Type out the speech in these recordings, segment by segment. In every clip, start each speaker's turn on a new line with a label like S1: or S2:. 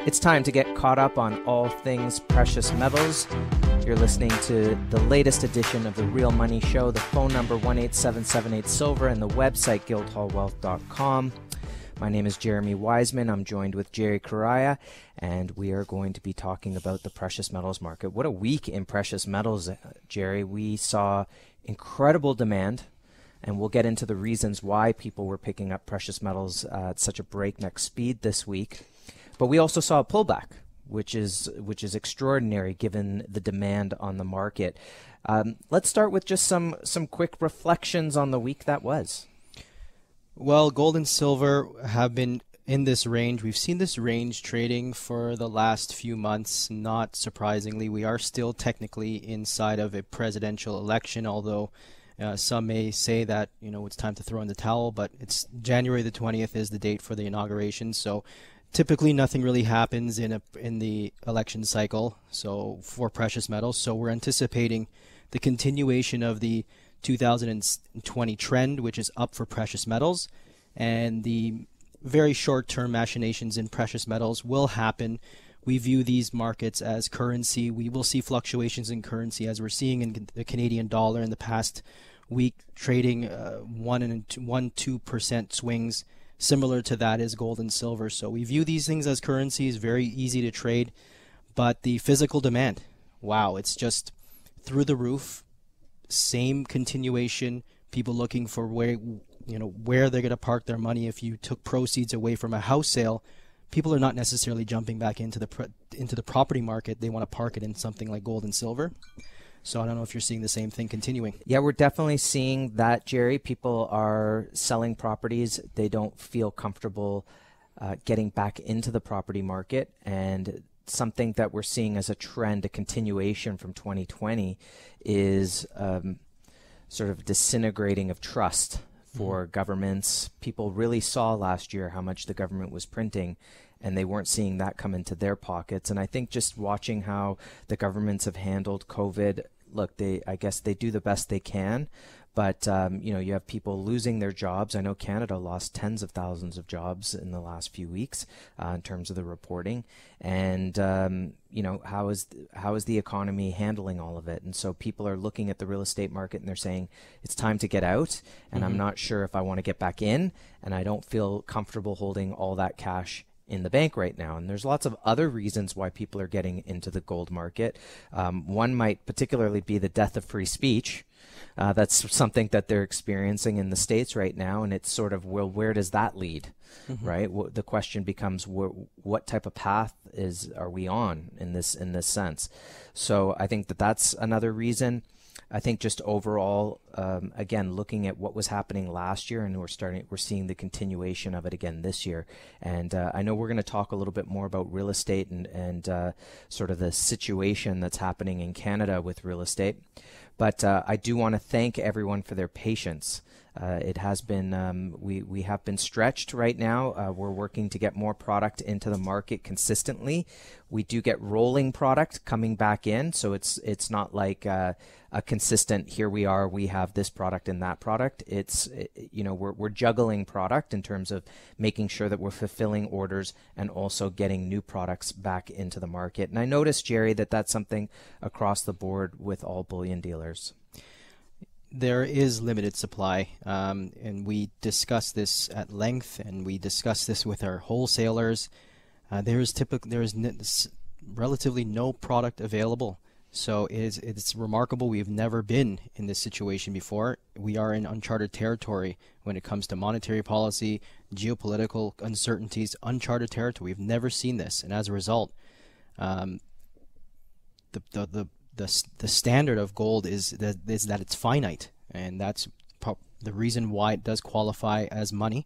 S1: It's time to get caught up on all things precious metals. You're listening to the latest edition of the Real Money Show. The phone number 1-877-8-SILVER and the website guildhallwealth.com. My name is Jeremy Wiseman. I'm joined with Jerry Correia, and we are going to be talking about the precious metals market. What a week in precious metals, Jerry. We saw incredible demand, and we'll get into the reasons why people were picking up precious metals at such a breakneck speed this week. But we also saw a pullback, which is extraordinary given the demand on the market. Let's start with just some quick reflections on the week that was.
S2: Well, gold and silver have been in this range. We've seen this range trading for the last few months. Not surprisingly, we are still technically inside of a presidential election, although some may say that, it's time to throw in the towel, but it's January the 20th is the date for the inauguration. So typically nothing really happens in the election cycle, so for precious metals. So we're anticipating the continuation of the 2020 trend, which is up for precious metals, and the very short-term machinations in precious metals will happen. We view these markets as currency. We will see fluctuations in currency, as we're seeing in the Canadian dollar in the past week, trading 1-2% swings. Similar to that is gold and silver. So we view these things as currencies, very easy to trade. But the physical demand, wow, it's just through the roof. Same continuation, people looking for where they're going to park their money. If you took proceeds away from a house sale, people are not necessarily jumping back into the property market. They want to park it in something like gold and silver. So I don't know if you're seeing the same thing continuing.
S1: Yeah, we're definitely seeing that, Jerry. People are selling properties. They don't feel comfortable getting back into the property market. And something that we're seeing as a trend, a continuation from 2020, is sort of disintegrating of trust for governments. People really saw last year how much the government was printing, and they weren't seeing that come into their pockets. And I think just watching how the governments have handled COVID, look, I guess they do the best they can, but you have people losing their jobs. I know Canada lost tens of thousands of jobs in the last few weeks in terms of the reporting. And how is the economy handling all of it? And so people are looking at the real estate market and they're saying it's time to get out, and I'm not sure if I want to get back in, and I don't feel comfortable holding all that cash in the bank right now. And there's lots of other reasons why people are getting into the gold market. One might particularly be the death of free speech. That's something that they're experiencing in the States right now, and it's sort of, well, where does that lead, right? The question becomes, what type of path are we on in this sense? So I think that's another reason. I think just overall, again, looking at what was happening last year, and we're seeing the continuation of it again this year. And I know we're going to talk a little bit more about real estate and sort of the situation that's happening in Canada with real estate. But I do want to thank everyone for their patience. It has been, we have been stretched right now. We're working to get more product into the market consistently. We do get rolling product coming back in, so it's not like a consistent, here we are, we have this product and that product. It's, we're juggling product in terms of making sure that we're fulfilling orders and also getting new products back into the market. And I noticed, Jerry, that's something across the board with all bullion dealers.
S2: There is limited supply, and we discuss this at length, and we discuss this with our wholesalers. There is relatively no product available, so it's remarkable. We've never been in this situation before. We are in uncharted territory when it comes to monetary policy, geopolitical uncertainties. Uncharted territory. We've never seen this, and as a result, the standard of gold is that it's finite, and that's the reason why it does qualify as money.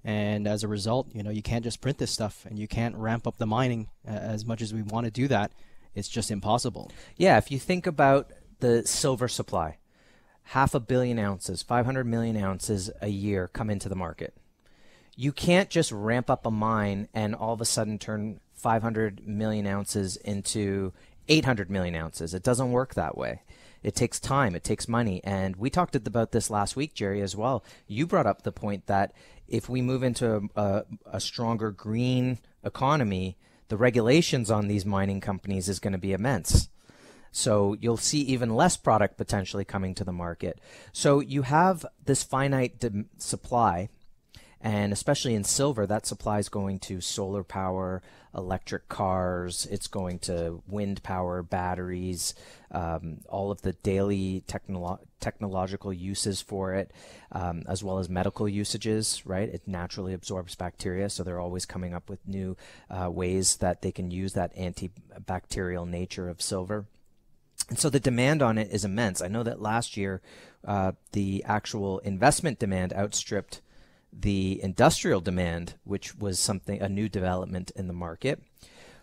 S2: And as a result, you can't just print this stuff, and you can't ramp up the mining as much as we want to do that. It's just impossible.
S1: Yeah, if you think about the silver supply, 500 million ounces, 500 million ounces a year come into the market. You can't just ramp up a mine and all of a sudden turn 500 million ounces into 800 million ounces. It doesn't work that way. It takes time. It takes money. And we talked about this last week, Jerry, as well. You brought up the point that if we move into a stronger green economy, the regulations on these mining companies is going to be immense. So you'll see even less product potentially coming to the market. So you have this finite supply, and especially in silver, that supply is going to solar power, electric cars, it's going to wind power, batteries, all of the daily technological uses for it, as well as medical usages, right? It naturally absorbs bacteria, so they're always coming up with new ways that they can use that antibacterial nature of silver. And so the demand on it is immense. I know that last year, the actual investment demand outstripped the industrial demand, which was a new development in the market.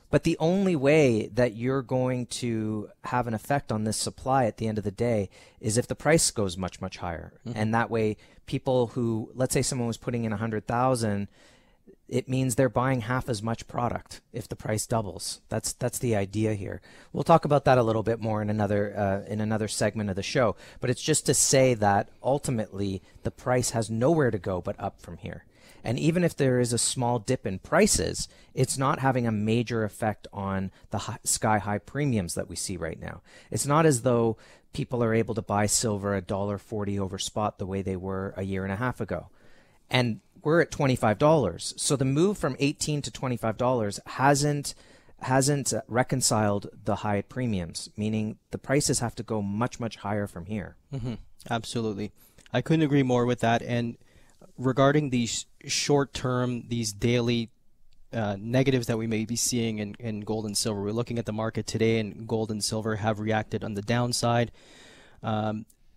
S1: But the only way that you're going to have an effect on this supply at the end of the day is if the price goes much, much higher. Mm-hmm. And that way, people who, let's say someone was putting in 100,000, it means they're buying half as much product if the price doubles. That's the idea here. We'll talk about that a little bit more in another segment of the show. But it's just to say that ultimately the price has nowhere to go but up from here. And even if there is a small dip in prices, it's not having a major effect on the sky-high premiums that we see right now. It's not as though people are able to buy silver $1.40 over spot the way they were a year and a half ago. And we're at $25. So the move from $18 to $25 hasn't reconciled the high premiums, meaning the prices have to go much, much higher from here.
S2: Mm-hmm. Absolutely. I couldn't agree more with that. And regarding these short-term, these daily negatives that we may be seeing in gold and silver, we're looking at the market today, and gold and silver have reacted on the downside,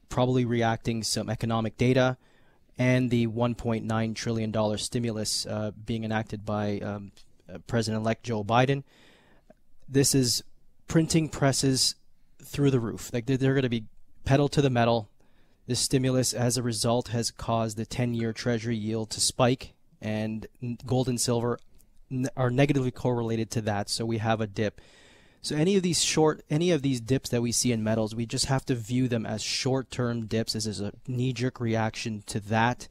S2: probably reacting some economic data, and the $1.9 trillion stimulus being enacted by President-elect Joe Biden. This is printing presses through the roof. Like they're going to be pedal to the metal. This stimulus, as a result, has caused the 10-year Treasury yield to spike, and gold and silver are negatively correlated to that, so we have a dip. So any of these dips that we see in metals, we just have to view them as short-term dips. This is a knee-jerk reaction to that.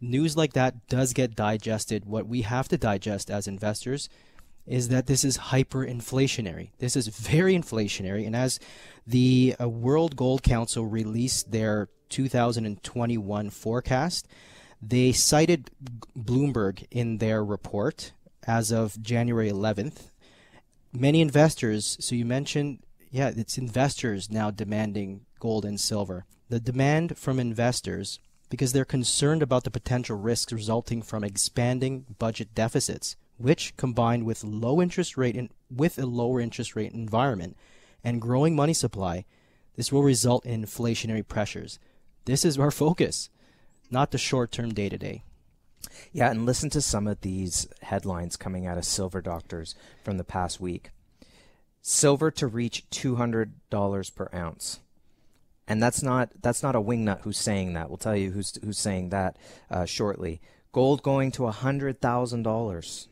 S2: News like that does get digested. What we have to digest as investors is that this is hyperinflationary. This is very inflationary, and as the World Gold Council released their 2021 forecast, they cited Bloomberg in their report as of January 11th. Many investors, so you mentioned, it's investors now demanding gold and silver. The demand from investors, because they're concerned about the potential risks resulting from expanding budget deficits, which combined with a lower interest rate environment and growing money supply, this will result in inflationary pressures. This is our focus, not the short-term day-to-day.
S1: Yeah, and listen to some of these headlines coming out of silver doctors from the past week. Silver to reach $200 per ounce. And that's not a wingnut who's saying that. We'll tell you who's saying that shortly. Gold going to $100,000.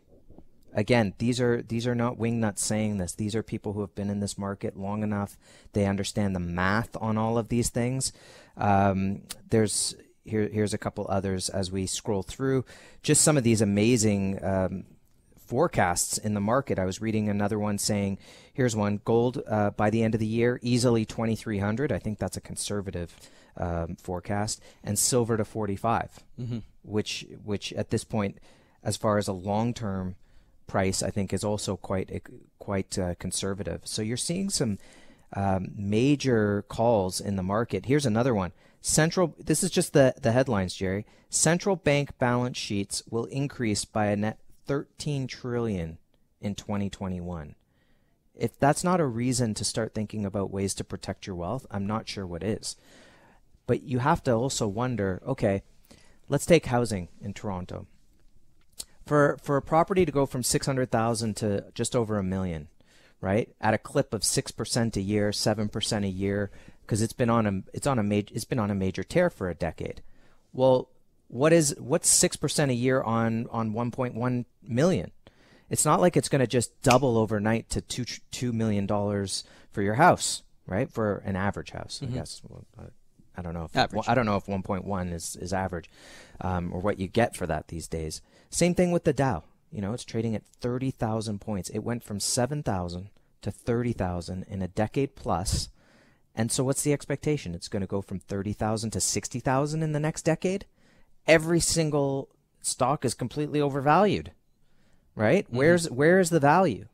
S1: Again, these are not wingnuts saying this. These are people who have been in this market long enough. They understand the math on all of these things. Here's a couple others as we scroll through. Just some of these amazing forecasts in the market. I was reading another one saying, here's one, gold by the end of the year, easily 2,300. I think that's a conservative forecast. And silver to 45, mm-hmm. which at this point, as far as a long-term price, I think is also quite conservative. So you're seeing some major calls in the market. Here's another one. This is just the headlines, Jerry. Central bank balance sheets will increase by a net 13 trillion in 2021. If that's not a reason to start thinking about ways to protect your wealth, I'm not sure what is. But you have to also wonder, okay, let's take housing in Toronto. For a property to go from 600,000 to just over $1 million, right? At a clip of 6% a year, 7% a year, because it's been on a major tear for a decade. Well, what's 6% a year on 1.1 million? It's not like it's going to just double overnight to $2 million for your house, right? For an average house, mm-hmm. I guess. Well, I don't know if 1.1 is average, or what you get for that these days. Same thing with the Dow. It's trading at 30,000 points. It went from 7,000 to 30,000 in a decade plus. And so what's the expectation? It's going to go from 30,000 to 60,000 in the next decade? Every single stock is completely overvalued, right? Mm-hmm. Where is the value?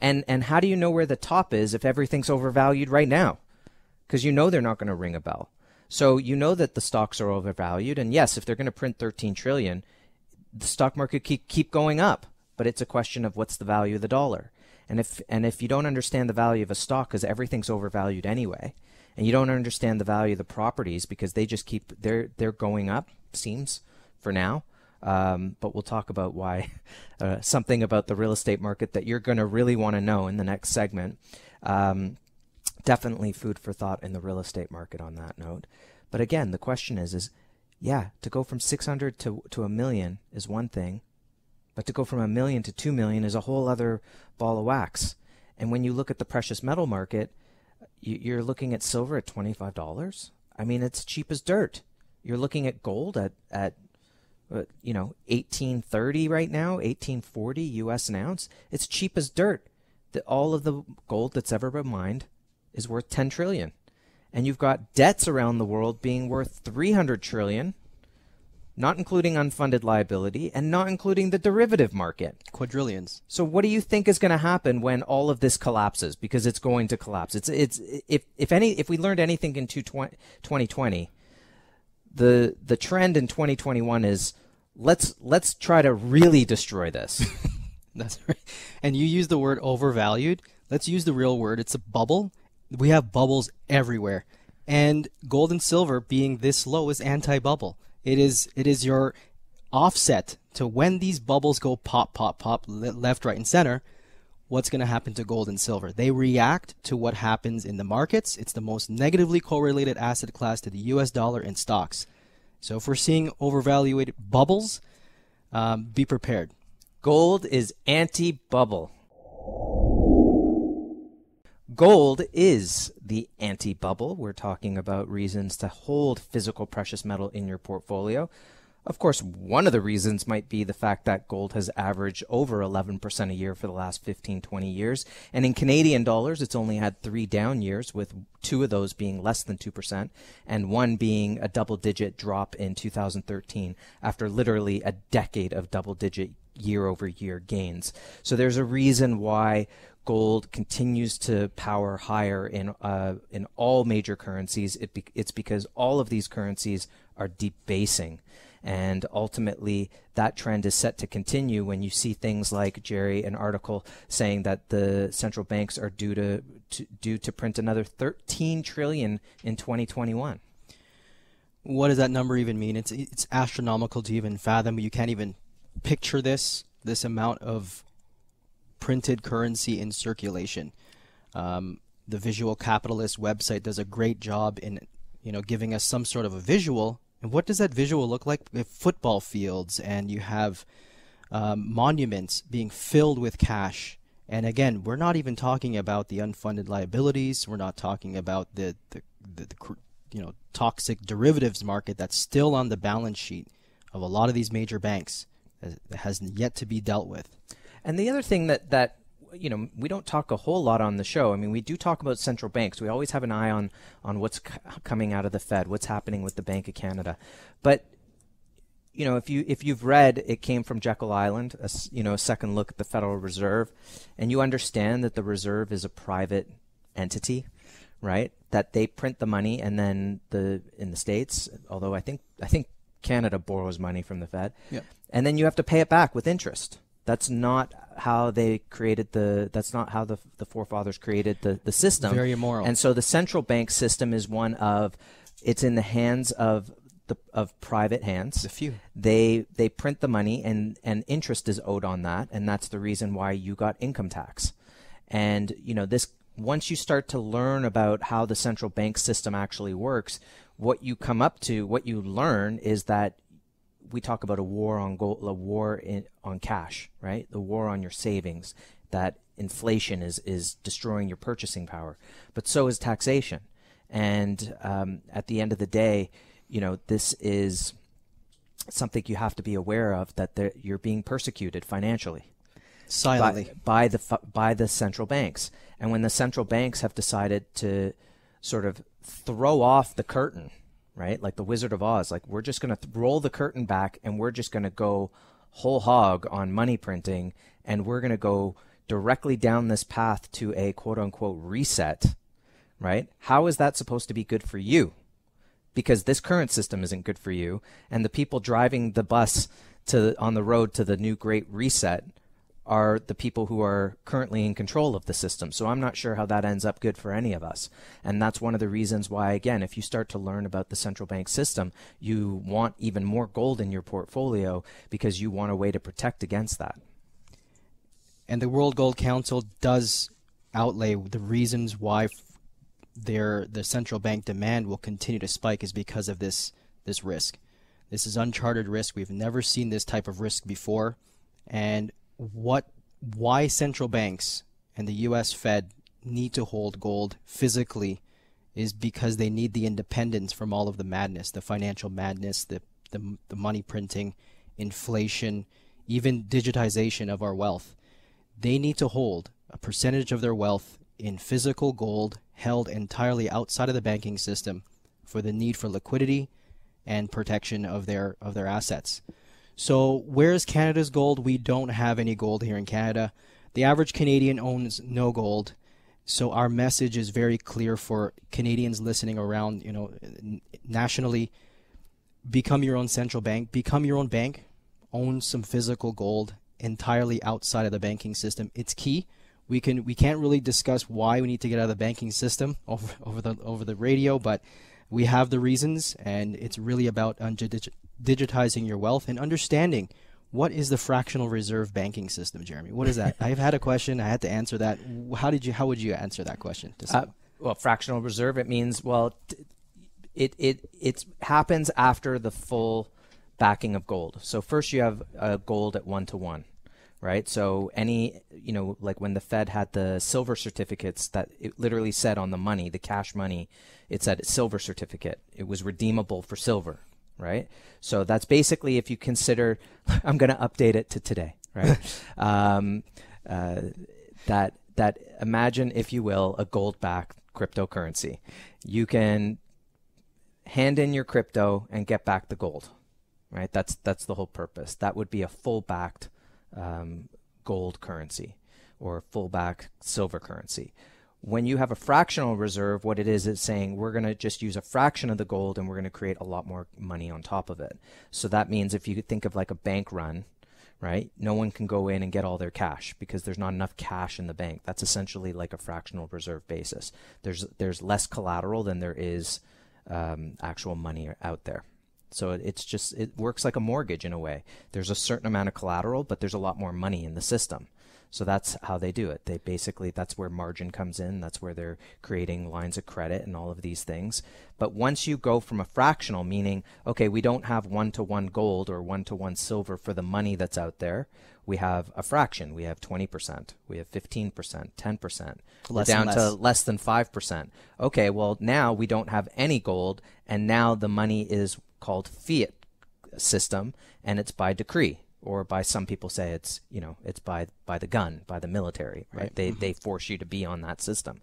S1: And how do you know where the top is if everything's overvalued right now? Because they're not going to ring a bell. So that the stocks are overvalued. And yes, if they're going to print 13 trillion, the stock market keep going up. But it's a question of what's the value of the dollar. And if you don't understand the value of a stock because everything's overvalued anyway, and you don't understand the value of the properties because they just they're going up, seems, for now. But we'll talk about why, something about the real estate market that you're going to really want to know in the next segment. Definitely food for thought in the real estate market on that note. But again, the question is to go from 600 to $1 million is one thing, but to go from $1 million to $2 million is a whole other ball of wax. And when you look at the precious metal market, you're looking at silver at $25. I mean, it's cheap as dirt. You're looking at gold at $18.30 right now, $18.40 US an ounce. It's cheap as dirt. All of the gold that's ever been mined is worth 10 trillion. And you've got debts around the world being worth 300 trillion, not including unfunded liability and not including the derivative market.
S2: Quadrillions.
S1: So what do you think is going to happen when all of this collapses? Because it's going to collapse. If we learned anything in 2020, the trend in 2021 is let's try to really destroy this.
S2: That's right. And you use the word overvalued. Let's use the real word. It's a bubble. We have bubbles everywhere. And gold and silver being this low is anti-bubble. It is your offset to when these bubbles go pop, pop, pop, left, right, and center. What's going to happen to gold and silver? They react to what happens in the markets. It's the most negatively correlated asset class to the US dollar and stocks. So if we're seeing overvalued bubbles, be prepared.
S1: Gold is anti-bubble. Gold is the anti-bubble. We're talking about reasons to hold physical precious metal in your portfolio. Of course, one of the reasons might be the fact that gold has averaged over 11% a year for the last 15, 20 years. And in Canadian dollars, it's only had 3 down years, with 2 of those being less than 2% and 1 being a double-digit drop in 2013 after literally a decade of double-digit year-over-year gains. So there's a reason why gold continues to power higher in all major currencies. It's because all of these currencies are debasing. And ultimately, that trend is set to continue when you see things like, Jerry, an article saying that the central banks are due to print another 13 trillion in 2021.
S2: What does that number even mean? It's astronomical to even fathom. You can't even picture this amount of printed currency in circulation. The Visual Capitalist website does a great job in giving us some sort of a visual. And what does that visual look like? We have football fields, and you have monuments being filled with cash. And again, we're not even talking about the unfunded liabilities. We're not talking about the toxic derivatives market that's still on the balance sheet of a lot of these major banks that has yet to be dealt with.
S1: And the other thing that we don't talk a whole lot on the show. I mean, we do talk about central banks. We always have an eye on what's coming out of the Fed, what's happening with the Bank of Canada. But if you've read, it came from Jekyll Island, a second look at the Federal Reserve, and you understand that the Reserve is a private entity, right? That they print the money, and then in the States, although I think Canada borrows money from the Fed,
S2: yep.
S1: And then you have to pay it back with interest. That's not how they created that's not how the forefathers created the system.
S2: Very immoral.
S1: And so the central bank system is one of, it's in the hands of private hands.
S2: A few.
S1: They print the money, and interest is owed on that, and that's the reason why you got income tax. And once you start to learn about how the central bank system actually works, what you learn is that we talk about a war on gold, a war on cash, right? The war on your savings, that inflation is destroying your purchasing power, but so is taxation. And at the end of the day, this is something you have to be aware of, that you're being persecuted financially
S2: silently
S1: by the central banks. And when the central banks have decided to sort of throw off the curtain, right, like the Wizard of Oz, like we're just going to roll the curtain back and we're just going to go whole hog on money printing, and we're going to go directly down this path to a quote unquote reset, right? How is that supposed to be good for you? Because this current system isn't good for you, and the people driving the bus on the road to the new great reset are the people who are currently in control of the system. So I'm not sure how that ends up good for any of us. And that's one of the reasons why, again, if you start to learn about the central bank system, you want even more gold in your portfolio because you want a way to protect against that.
S2: And the World Gold Council does outlay the reasons why the central bank demand will continue to spike is because of this risk. This is uncharted risk. We've never seen this type of risk before. And why central banks and the US Fed need to hold gold physically is because they need the independence from all of the madness, the financial madness, the money printing, inflation, even digitization of our wealth. They need to hold a percentage of their wealth in physical gold held entirely outside of the banking system for the need for liquidity and protection of their assets. So where's Canada's gold? We don't have any gold here in Canada. The average Canadian owns no gold. So our message is very clear for Canadians listening around, nationally. Become your own central bank. Become your own bank. Own some physical gold entirely outside of the banking system. It's key. We can't really discuss why we need to get out of the banking system over the radio, but we have the reasons, and it's really about digitizing your wealth and understanding what is the fractional reserve banking system, Jeremy. What is that? I've had a question. I had to answer that. How would you answer that question?
S1: Well, fractional reserve, it means, well, it happens after the full backing of gold. So first you have gold at 1-to-1. Right. So like when the Fed had the silver certificates, that it literally said on the money, the cash money, it said silver certificate. It was redeemable for silver. Right. So that's basically, if you consider, I'm going to update it to today. Right. That imagine, if you will, a gold backed cryptocurrency. You can hand in your crypto and get back the gold. Right. That's the whole purpose. That would be a full backed gold currency or fullback silver currency. When you have a fractional reserve, what it is saying we're going to just use a fraction of the gold and we're going to create a lot more money on top of it. So that means if you think of like a bank run, right, no one can go in and get all their cash because there's not enough cash in the bank. That's essentially like a fractional reserve basis. There's less collateral than there is actual money out there. So it works like a mortgage in a way. There's a certain amount of collateral, but there's a lot more money in the system. So that's how they do it. That's where margin comes in. That's where they're creating lines of credit and all of these things. But once you go from a fractional, meaning, okay, we don't have 1-to-1 gold or 1-to-1 silver for the money that's out there. We have a fraction. We have 20%. We have 15%, 10%. We're down to less than 5%. Okay, well, now we don't have any gold, and now the money is called fiat system, and it's by decree, or by some people say it's by the gun, by the military, right? They force you to be on that system.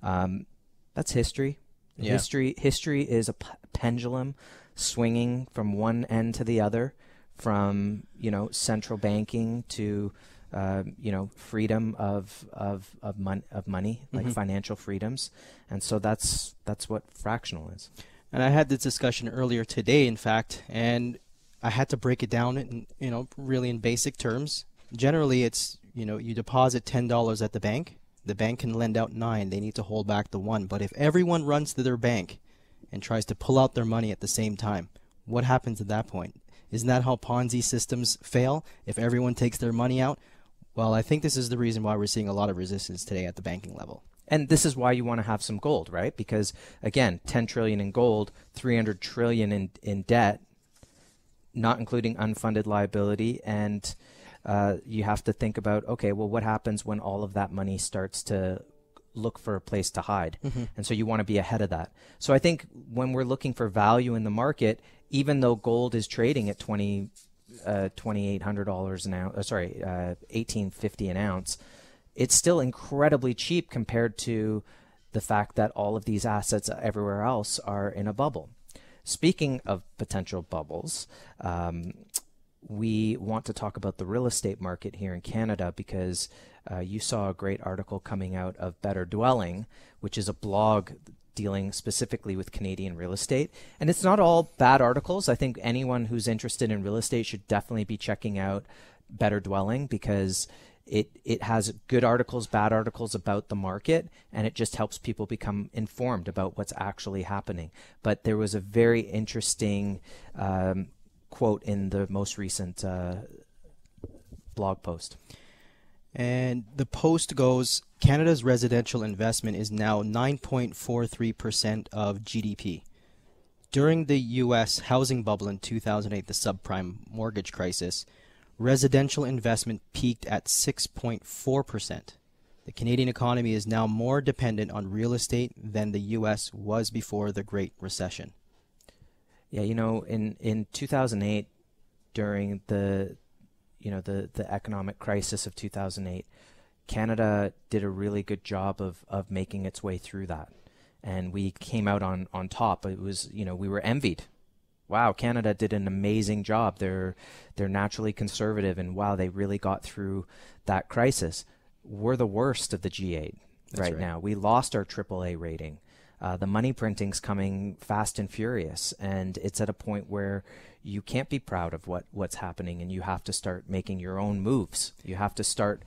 S1: That's history. Yeah. History is a pendulum swinging from one end to the other, from central banking to freedom of money, like financial freedoms, and so that's what fractional is.
S2: And I had this discussion earlier today, in fact, and I had to break it down in, really in basic terms. Generally, it's, you deposit $10 at the bank can lend out $9. They need to hold back the $1. But if everyone runs to their bank and tries to pull out their money at the same time, what happens at that point? Isn't that how Ponzi systems fail? If everyone takes their money out? Well, I think this is the reason why we're seeing a lot of resistance today at the banking level.
S1: And this is why you want to have some gold, right? Because, again, 10 trillion in gold, 300 trillion in debt, not including unfunded liability. And you have to think about, okay, well, what happens when all of that money starts to look for a place to hide. And so you want to be ahead of that. So I think when we're looking for value in the market, even though gold is trading at $2,800 an ounce, $1,850 an ounce, it's still incredibly cheap compared to the fact that all of these assets everywhere else are in a bubble. Speaking of potential bubbles, we want to talk about the real estate market here in Canada, because you saw a great article coming out of Better Dwelling, which is a blog dealing specifically with Canadian real estate. And it's not all bad articles. I think anyone who's interested in real estate should definitely be checking out Better Dwelling, because it has good articles, bad articles about the market, and it just helps people become informed about what's actually happening. But there was a very interesting quote in the most recent blog post.
S2: And the post goes, Canada's residential investment is now 9.43% of GDP. During the U.S. housing bubble in 2008, the subprime mortgage crisis, residential investment peaked at 6.4%. The Canadian economy is now more dependent on real estate than the U.S. was before the Great Recession.
S1: Yeah, in 2008, during the economic crisis of 2008, Canada did a really good job of making its way through that. And we came out on top. It was, we were envied. Wow, Canada did an amazing job. They're naturally conservative, and wow, they really got through that crisis. We're the worst of the G8 right now. We lost our AAA rating. The money printing's coming fast and furious, and it's at a point where you can't be proud of what's happening, and you have to start making your own moves. You have to start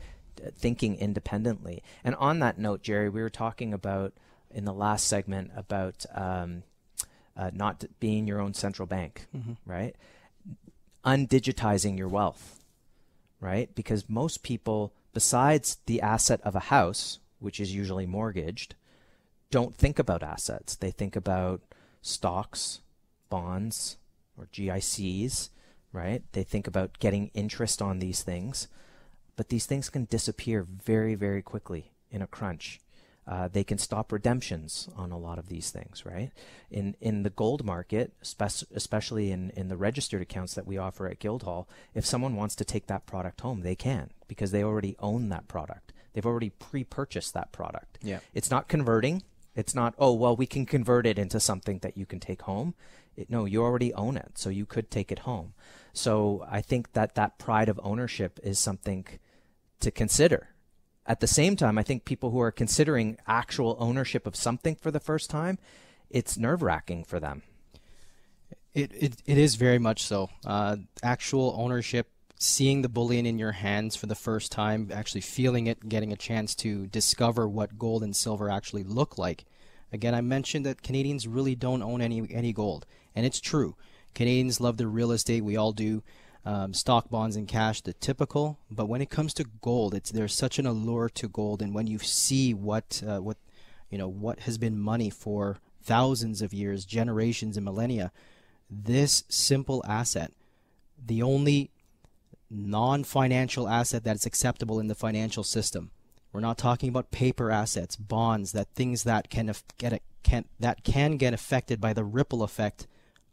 S1: thinking independently. And on that note, Jerry, we were talking about in the last segment about not being your own central bank, right? Undigitizing your wealth, right? Because most people, besides the asset of a house, which is usually mortgaged, don't think about assets. They think about stocks, bonds, or GICs, right? They think about getting interest on these things, but these things can disappear very, very quickly in a crunch. They can stop redemptions on a lot of these things, right? In the gold market, especially in the registered accounts that we offer at Guildhall, if someone wants to take that product home, they can, because they already own that product. They've already pre-purchased that product. Yeah. It's not converting. It's not, oh, well, we can convert it into something that you can take home. No, you already own it, so you could take it home. So I think that pride of ownership is something to consider. At the same time, I think people who are considering actual ownership of something for the first time, it's nerve-wracking for them.
S2: It is very much so. Actual ownership, seeing the bullion in your hands for the first time, actually feeling it, getting a chance to discover what gold and silver actually look like. Again, I mentioned that Canadians really don't own any gold, and it's true. Canadians love their real estate. We all do. Stock, bonds, and cash, the typical. But when it comes to gold, there's such an allure to gold. And when you see what has been money for thousands of years, generations, and millennia, this simple asset, the only non-financial asset that's acceptable in the financial system. We're not talking about paper assets, bonds, things that can get affected by the ripple effect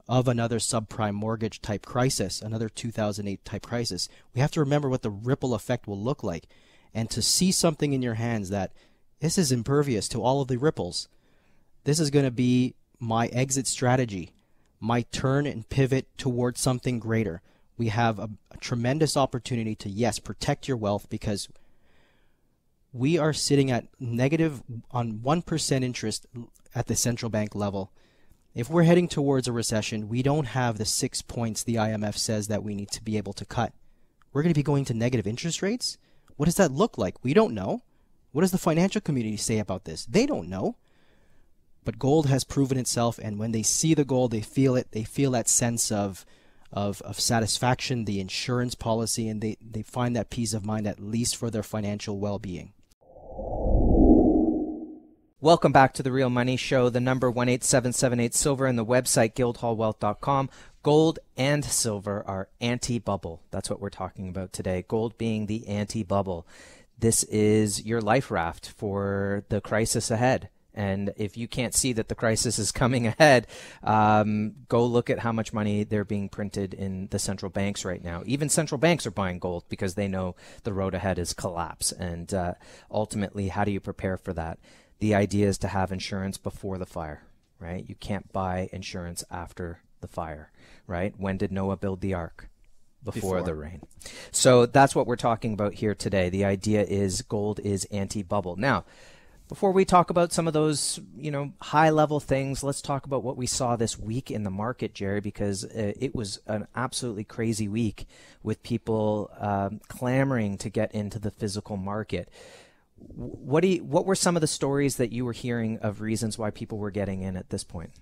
S2: of another subprime mortgage type crisis, another 2008 type crisis. We have to remember what the ripple effect will look like. And to see something in your hands that this is impervious to all of the ripples, this is going to be my exit strategy, my turn and pivot towards something greater. We have a tremendous opportunity to, yes, protect your wealth, because we are sitting at negative on 1% interest at the central bank level. If we're heading towards a recession, we don't have the 6 points the IMF says that we need to be able to cut. We're going to be going to negative interest rates? What does that look like? We don't know. What does the financial community say about this? They don't know. But gold has proven itself, and when they see the gold, they feel it. They feel that sense of satisfaction, the insurance policy, and they find that peace of mind, at least for their financial well-being.
S1: Welcome back to The Real Money Show. The number 18778-SILVER and the website guildhallwealth.com. Gold and silver are anti-bubble. That's what we're talking about today. Gold being the anti-bubble. this is your life raft for the crisis ahead. And if you can't see that the crisis is coming ahead, go look at how much money they're being printed in the central banks right now. Even central banks are buying gold because they know the road ahead is collapse. And ultimately, how do you prepare for that? The idea is to have insurance before the fire, right? You can't buy insurance after the fire, right? When did Noah build the ark? Before the rain. So that's what we're talking about here today. The idea is gold is anti-bubble. Now, before we talk about some of those, high-level things, let's talk about what we saw this week in the market, Jerry, because it was an absolutely crazy week with people clamoring to get into the physical market. What were some of the stories that you were hearing of reasons why people were getting in at this point?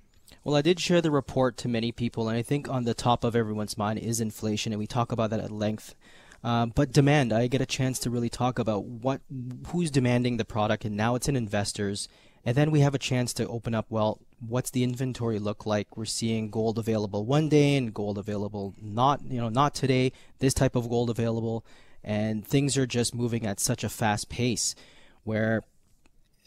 S2: Well, I did share the report to many people, and I think on the top of everyone's mind is inflation, and we talk about that at length. But demand, I get a chance to really talk about who's demanding the product, and now it's in investors. And then we have a chance to open up, well, what's the inventory look like? We're seeing gold available one day and gold available not today, this type of gold available. And things are just moving at such a fast pace where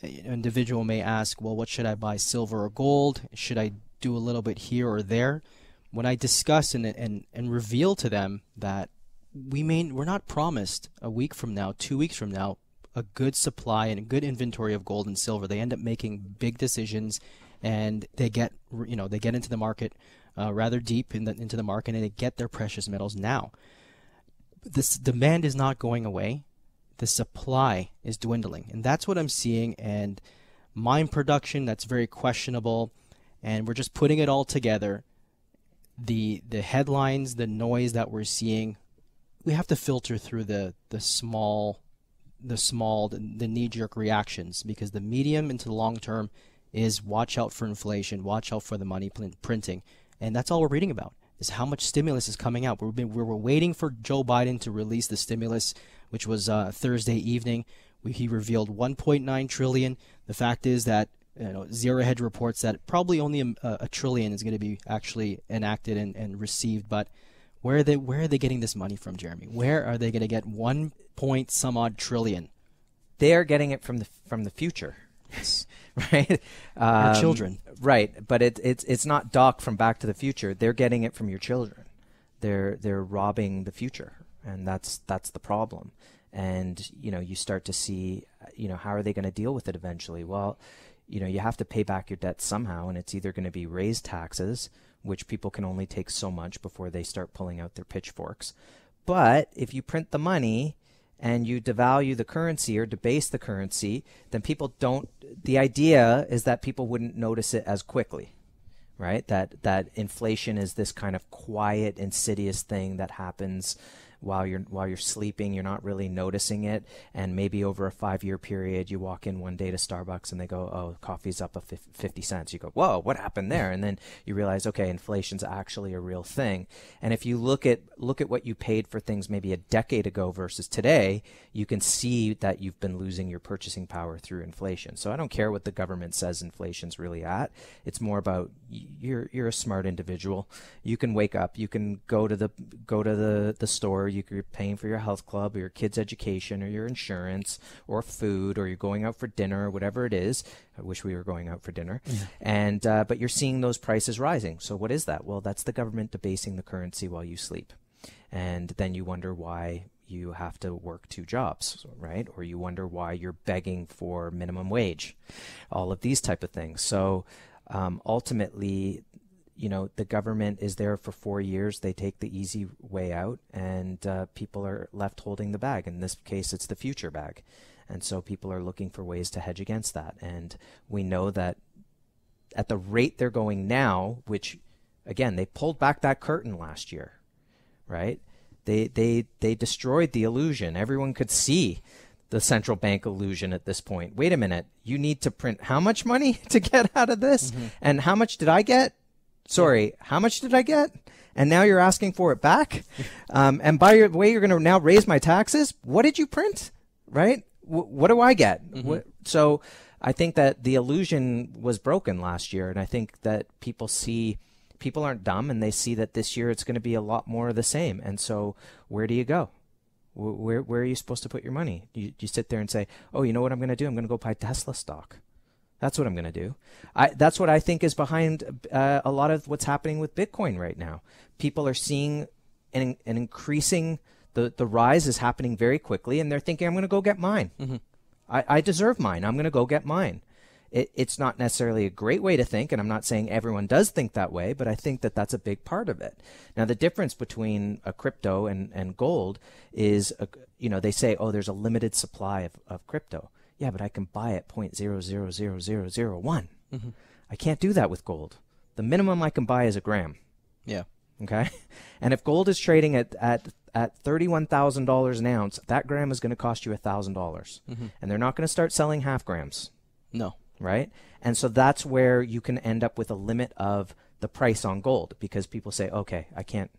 S2: an individual may ask, well, what should I buy, silver or gold? Should I do a little bit here or there? When I discuss and reveal to them that we're not promised a week from now, 2 weeks from now, a good supply and a good inventory of gold and silver, they end up making big decisions, and they get into the market rather deep into the market, and they get their precious metals now. This demand is not going away. The supply is dwindling, and that's what I'm seeing. And mine production, that's very questionable, and we're just putting it all together. The headlines, the noise that we're seeing, we have to filter through the knee-jerk reactions, because the medium into the long term is watch out for inflation, watch out for the money printing, and that's all we're reading about is how much stimulus is coming out. We were waiting for Joe Biden to release the stimulus, which was Thursday evening. He revealed 1.9 trillion. The fact is that Zero Hedge reports that probably only a trillion is going to be actually enacted and received. But where are they getting this money from, Jeremy? Where are they going to get 1 point some odd trillion?
S1: They are getting it from the future.
S2: Yes.
S1: Right?
S2: Our children.
S1: Right, but it's not Doc from Back to the Future. They're getting it from your children. They're robbing the future, and that's the problem. And you start to see how are they going to deal with it eventually? Well, you have to pay back your debt somehow, and it's either going to be raise taxes, which people can only take so much before they start pulling out their pitchforks. But if you print the money and you devalue the currency or debase the currency, then people don't. The idea is that people wouldn't notice it as quickly, right? That inflation is this kind of quiet, insidious thing that happens while you're sleeping. You're not really noticing it, and maybe over a 5-year period, you walk in one day to Starbucks and they go, "Oh, coffee's up 50 cents." You go, "Whoa, what happened there?" And then you realize, okay, inflation's actually a real thing. And if you look at what you paid for things maybe a decade ago versus today, you can see that you've been losing your purchasing power through inflation. So I don't care what the government says inflation's really at. It's more about you're a smart individual. You can wake up. You can go to the store. You're paying for your health club or your kids' education or your insurance or food, or you're going out for dinner or whatever it is. I wish we were going out for dinner. Yeah. And but you're seeing those prices rising. So what is that? Well, that's the government debasing the currency while you sleep. And then you wonder why you have to work 2 jobs, right? Or you wonder why you're begging for minimum wage. All of these type of things. So ultimately, the government is there for 4 years. They take the easy way out, and people are left holding the bag. In this case, it's the future bag. And so people are looking for ways to hedge against that. And we know that at the rate they're going now, which, again, they pulled back that curtain last year, right? They destroyed the illusion. Everyone could see the central bank illusion at this point. Wait a minute. You need to print how much money to get out of this? Mm-hmm. And how much did I get? Sorry, how much did I get? And now you're asking for it back? And by the way, you're going to now raise my taxes? What did you print? Right? What do I get? Mm-hmm. So I think that the illusion was broken last year. And I think that people aren't dumb, and they see that this year it's going to be a lot more of the same. And so where do you go? Where are you supposed to put your money? You sit there and say, oh, you know what I'm going to do? I'm going to go buy Tesla stock. That's what I'm going to do. That's what I think is behind a lot of what's happening with Bitcoin right now. People are seeing an increasing, the rise is happening very quickly, and they're thinking, I'm going to go get mine. Mm-hmm. I deserve mine. I'm going to go get mine. It's not necessarily a great way to think, and I'm not saying everyone does think that way, but I think that that's a big part of it. Now, the difference between a crypto and gold is, they say, oh, there's a limited supply of crypto. Yeah, but I can buy at 0.000001. Mm-hmm. I can't do that with gold. The minimum I can buy is a gram.
S2: Yeah.
S1: Okay? And if gold is trading at $31,000 an ounce, that gram is going to cost you $1,000. Mm-hmm. And they're not going to start selling half grams.
S2: No.
S1: Right? And so that's where you can end up with a limit of the price on gold, because people say, okay, I can't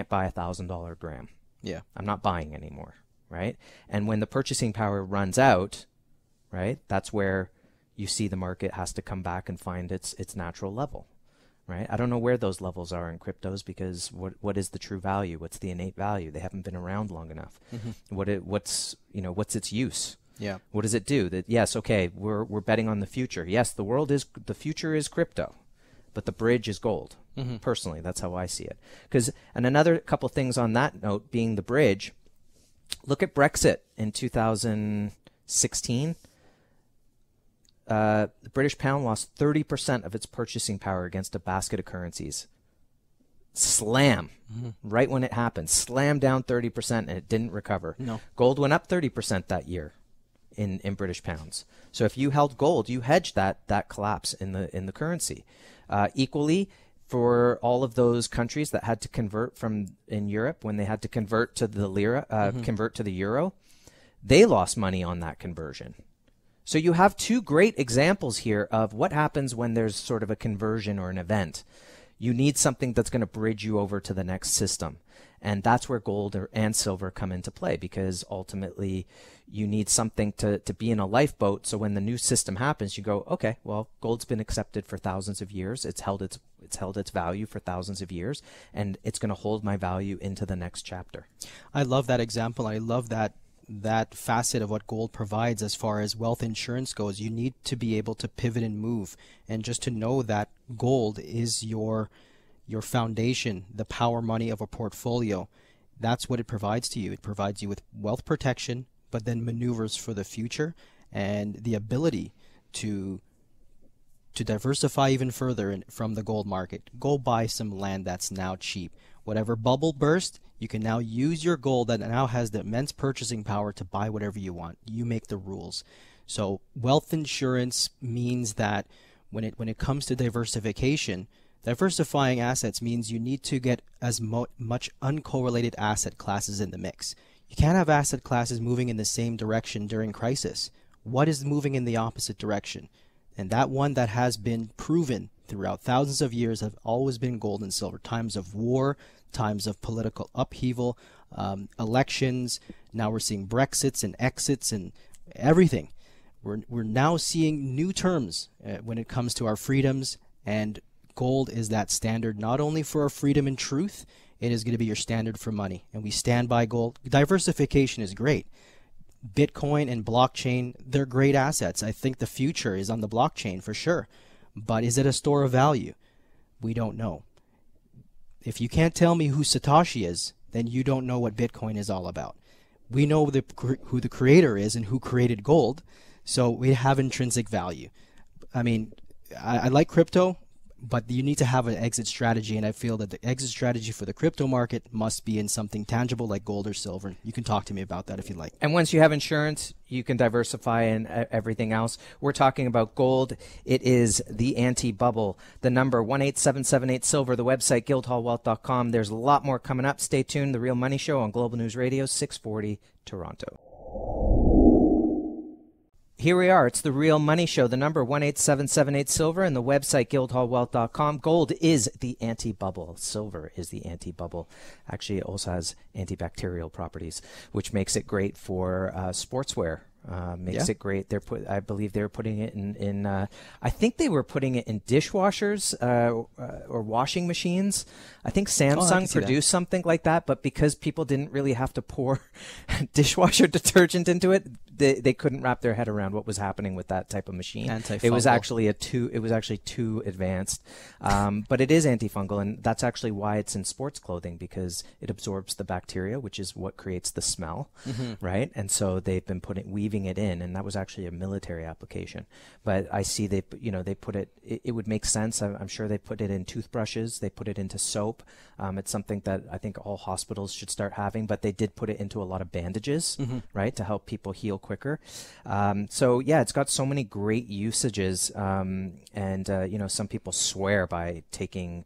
S1: buy $1,000 gram.
S2: Yeah.
S1: I'm not buying anymore. Right? And when the purchasing power runs out, right, that's where you see the market has to come back and find its natural level. Right? I don't know where those levels are in cryptos, because what is the true value? What's the innate value? They haven't been around long enough. Mm-hmm. What's its use?
S2: Yeah.
S1: What does it do? That yes, okay, we're betting on the future. Yes, the future is crypto, but the bridge is gold. Mm-hmm. Personally, that's how I see it. And another couple things on that note, being the bridge. Look at Brexit in 2016. The British pound lost 30% of its purchasing power against a basket of currencies. Slam. Mm-hmm. Right when it happened. Slammed down 30%, and it didn't recover.
S2: No.
S1: Gold went up 30% that year in British pounds. So if you held gold, you hedged that collapse in the currency. Equally, for all of those countries that had to convert in Europe, when they had to convert to the lira, convert to the euro, they lost money on that conversion. So you have two great examples here of what happens when there's sort of a conversion or an event. You need something that's going to bridge you over to the next system. And that's where gold and silver come into play, because ultimately you need something to be in a lifeboat. So when the new system happens, you go, okay, well, gold's been accepted for thousands of years. It's held its value for thousands of years, and it's going to hold my value into the next chapter.
S2: I love that example. I love that facet of what gold provides as far as wealth insurance goes. You need to be able to pivot and move, and just to know that gold is your foundation, the power money of a portfolio. That's what it provides to you. It provides you with wealth protection, but then maneuvers for the future, and the ability to diversify even further from the gold market. Go buy some land that's now cheap. Whatever bubble burst, you can now use your gold that now has the immense purchasing power to buy whatever you want. You make the rules. So wealth insurance means that when it comes to diversification, diversifying assets means you need to get as much uncorrelated asset classes in the mix. You can't have asset classes moving in the same direction during crisis. What is moving in the opposite direction? And that one that has been proven throughout thousands of years have always been gold and silver. Times of war, times of political upheaval, elections. Now we're seeing Brexits and exits and everything. We're now seeing new terms when it comes to our freedoms, and gold is that standard not only for our freedom and truth, it is going to be your standard for money. And we stand by gold. Diversification is great. Bitcoin and blockchain, they're great assets. I think the future is on the blockchain for sure. But is it a store of value? We don't know. If you can't tell me who Satoshi is, then you don't know what Bitcoin is all about. We know who the creator is and who created gold, so we have intrinsic value. I mean, I like crypto, but you need to have an exit strategy, and I feel that the exit strategy for the crypto market must be in something tangible like gold or silver. You can talk to me about that if you like.
S1: And once you have insurance, you can diversify in everything else. We're talking about gold. It is the anti-bubble. The number 18778-SILVER, the website guildhallwealth.com. There's a lot more coming up. Stay tuned. The Real Money Show on Global News Radio, 640 Toronto. Here we are. It's the Real Money Show. The number 18778-SILVER and the website guildhallwealth.com. Gold is the anti-bubble. Silver is the anti-bubble. Actually, it also has antibacterial properties, which makes it great for sportswear. Makes it great. I believe they're putting it in I think they were putting it in dishwashers or washing machines. I think Samsung produced something like that, but because people didn't really have to pour dishwasher detergent into it, they couldn't wrap their head around what was happening with that type of machine.
S2: Antifungal.
S1: It was actually too advanced. But it is antifungal, and that's actually why it's in sports clothing, because it absorbs the bacteria, which is what creates the smell, right? And so they've been weaving it in, and that was actually a military application. But I see they put it. It would make sense. I'm sure they put it in toothbrushes. They put it into soap. It's something that I think all hospitals should start having. But they did put it into a lot of bandages, right, to help people heal quicker. So yeah, it's got so many great usages. And some people swear by taking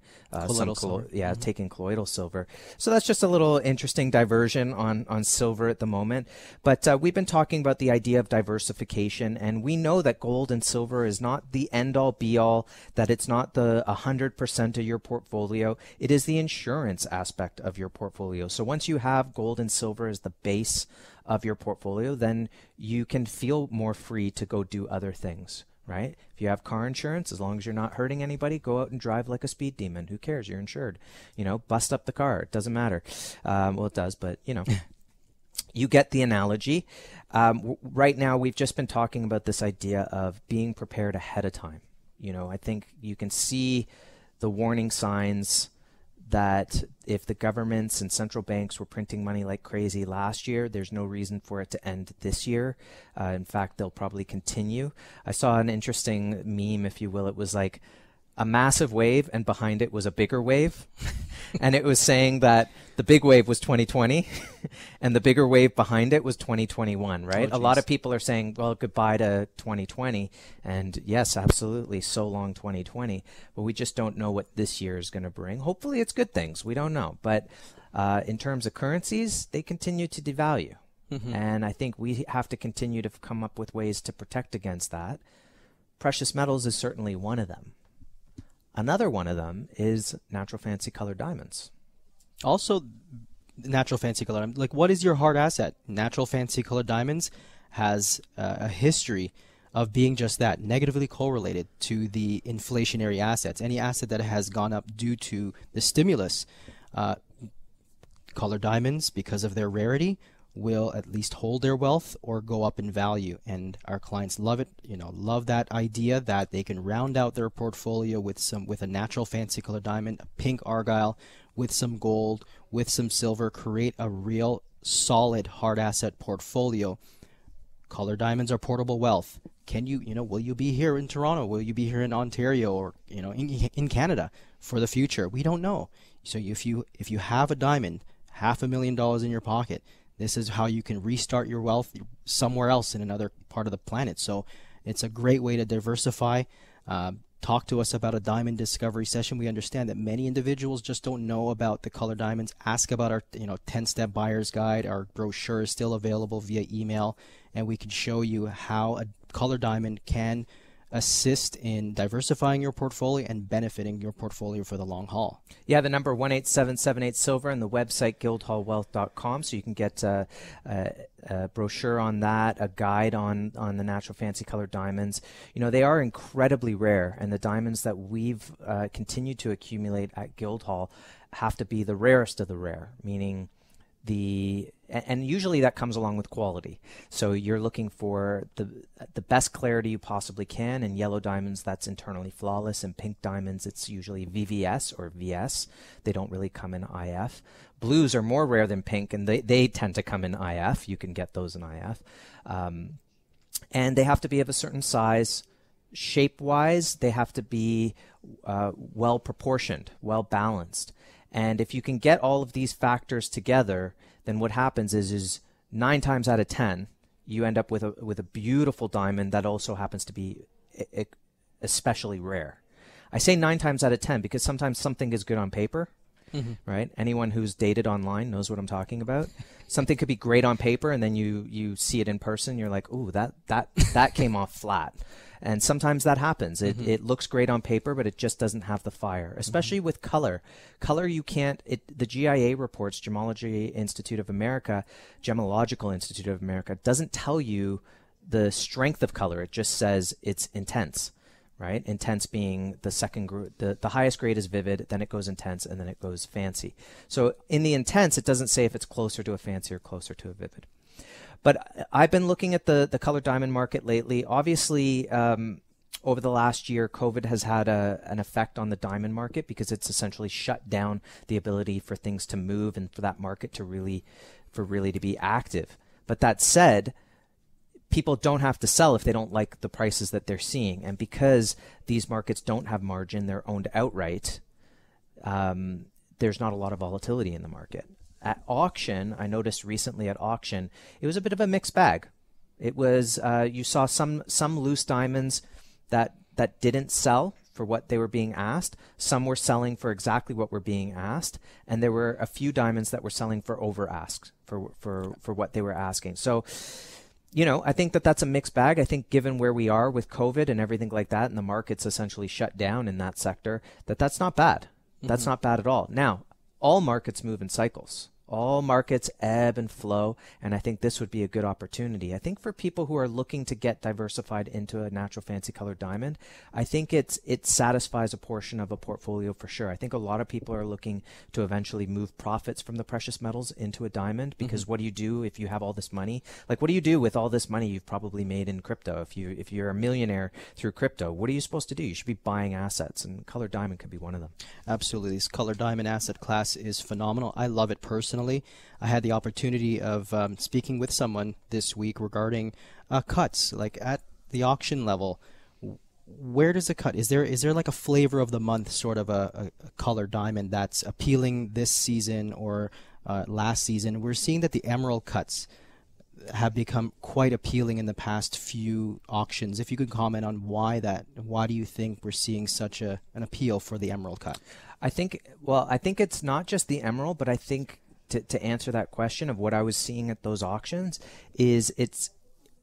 S1: taking colloidal silver. So that's just a little interesting diversion on silver at the moment. But we've been talking about the idea of diversification, and we know that gold and silver is not the end-all be-all, that it's not the 100% of your portfolio. It is the insurance aspect of your portfolio. So once you have gold and silver as the base of your portfolio, then you can feel more free to go do other things, right? If you have car insurance, as long as you're not hurting anybody, go out and drive like a speed demon. Who cares? You're insured. Bust up the car. It doesn't matter. Well, it does, but you get the analogy. Right now, we've just been talking about this idea of being prepared ahead of time. I think you can see the warning signs that if the governments and central banks were printing money like crazy last year, there's no reason for it to end this year. In fact, they'll probably continue. I saw an interesting meme, if you will. It was like a massive wave, and behind it was a bigger wave. And it was saying that the big wave was 2020, and the bigger wave behind it was 2021, right? A lot of people are saying, well, goodbye to 2020. And yes, absolutely, so long 2020. But we just don't know what this year is going to bring. Hopefully it's good things. We don't know. But in terms of currencies, they continue to devalue. And I think we have to continue to come up with ways to protect against that. Precious metals is certainly one of them. Another one of them is natural fancy colored diamonds.
S2: Also, natural fancy colored, like, what is your hard asset? Natural fancy colored diamonds has a history of being just that, negatively correlated to the inflationary assets. Any asset that has gone up due to the stimulus, colored diamonds, because of their rarity, will at least hold their wealth or go up in value. And our clients love it, love that idea that they can round out their portfolio with a natural fancy color diamond, a pink argyle, with some gold, with some silver, create a real solid hard asset portfolio. Color diamonds are portable wealth. Can you, will you be here in Toronto? Will you be here in Ontario, or, in Canada for the future? We don't know. So if you have a diamond, $500,000 in your pocket, this is how you can restart your wealth somewhere else in another part of the planet. So it's a great way to diversify. Talk to us about a diamond discovery session. We understand that many individuals just don't know about the color diamonds. Ask about our 10-step buyer's guide. Our brochure is still available via email, and we can show you how a color diamond can assist in diversifying your portfolio and benefiting your portfolio for the long haul.
S1: Yeah, the number 18778-SILVER and the website guildhallwealth.com, so you can get a brochure on that, a guide on the natural fancy colored diamonds. They are incredibly rare, and the diamonds that we've continued to accumulate at Guildhall have to be the rarest of the rare, meaning and usually that comes along with quality. So you're looking for the best clarity you possibly can. In yellow diamonds, that's internally flawless. In pink diamonds, it's usually VVS or VS. They don't really come in IF. Blues are more rare than pink, and they tend to come in IF. You can get those in IF. And they have to be of a certain size. Shape-wise, they have to be well-proportioned, well-balanced. And if you can get all of these factors together, then what happens is 9 times out of 10, you end up with a beautiful diamond that also happens to be especially rare. I say 9 times out of 10 because sometimes something is good on paper, right? Anyone who's dated online knows what I'm talking about. Something could be great on paper, and then you see it in person, you're like, ooh, that came off flat. And sometimes that happens. It looks great on paper, but it just doesn't have the fire, especially with color. Color, you can't, the GIA reports, Gemological Institute of America, doesn't tell you the strength of color. It just says it's intense, right? Intense being the second group. The highest grade is vivid, then it goes intense, and then it goes fancy. So in the intense, it doesn't say if it's closer to a fancy or closer to a vivid. But I've been looking at the colored diamond market lately. Obviously, over the last year, COVID has had an effect on the diamond market because it's essentially shut down the ability for things to move and for that market to really to be active. But that said, people don't have to sell if they don't like the prices that they're seeing. And because these markets don't have margin, they're owned outright, there's not a lot of volatility in the market. At auction, I noticed recently at auction, it was a bit of a mixed bag. It was, you saw some loose diamonds that didn't sell for what they were being asked. Some were selling for exactly what were being asked. And there were a few diamonds that were selling for over ask, for what they were asking. So, I think that's a mixed bag. I think given where we are with COVID and everything like that, and the market's essentially shut down in that sector, that's not bad. Mm-hmm. That's not bad at all. Now, all markets move in cycles. All markets ebb and flow, and I think this would be a good opportunity. I think for people who are looking to get diversified into a natural fancy colored diamond, I think it satisfies a portion of a portfolio for sure. I think a lot of people are looking to eventually move profits from the precious metals into a diamond, because what do you do if you have all this money? Like, what do you do with all this money you've probably made in crypto? If you're a millionaire through crypto, what are you supposed to do? You should be buying assets, and colored diamond could be one of them.
S2: Absolutely. This colored diamond asset class is phenomenal. I love it personally. I had the opportunity of speaking with someone this week regarding cuts, like at the auction level. Where does it cut? Is there like a flavor of the month sort of a colored diamond that's appealing this season or last season? We're seeing that the emerald cuts have become quite appealing in the past few auctions. If you could comment on why do you think we're seeing such an appeal for the emerald cut?
S1: I think it's not just the emerald, but I think to answer that question of what I was seeing at those auctions is it's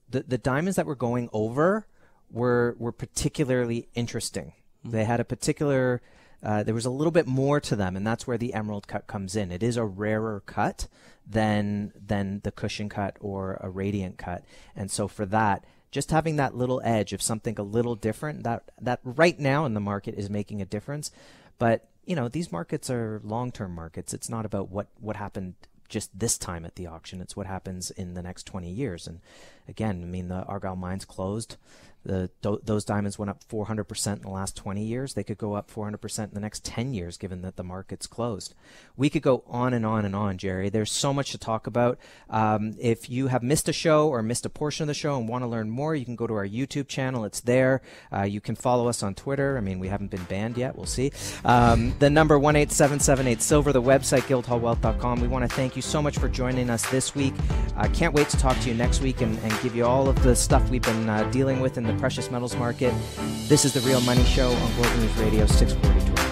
S1: the diamonds that were going over were particularly interesting. Mm-hmm. They had a particular there was a little bit more to them, and that's where the emerald cut comes in. It is a rarer cut than the cushion cut or a radiant cut, and so for that, just having that little edge of something a little different, that right now in the market is making a difference. But these markets are long-term markets. It's not about what happened just this time at the auction. It's what happens in the next 20 years. And again, the Argyle mines closed. Those diamonds went up 400% in the last 20 years. They could go up 400% in the next 10 years, given that the market's closed. We could go on and on and on, Jerry. There's so much to talk about. If you have missed a show or missed a portion of the show and want to learn more, you can go to our YouTube channel. It's there. You can follow us on Twitter. We haven't been banned yet. We'll see. The number 18778-SILVER, the website, guildhallwealth.com. We want to thank you so much for joining us this week. I can't wait to talk to you next week and give you all of the stuff we've been dealing with in the precious metals market. This is The Real Money Show on Global News Radio 640.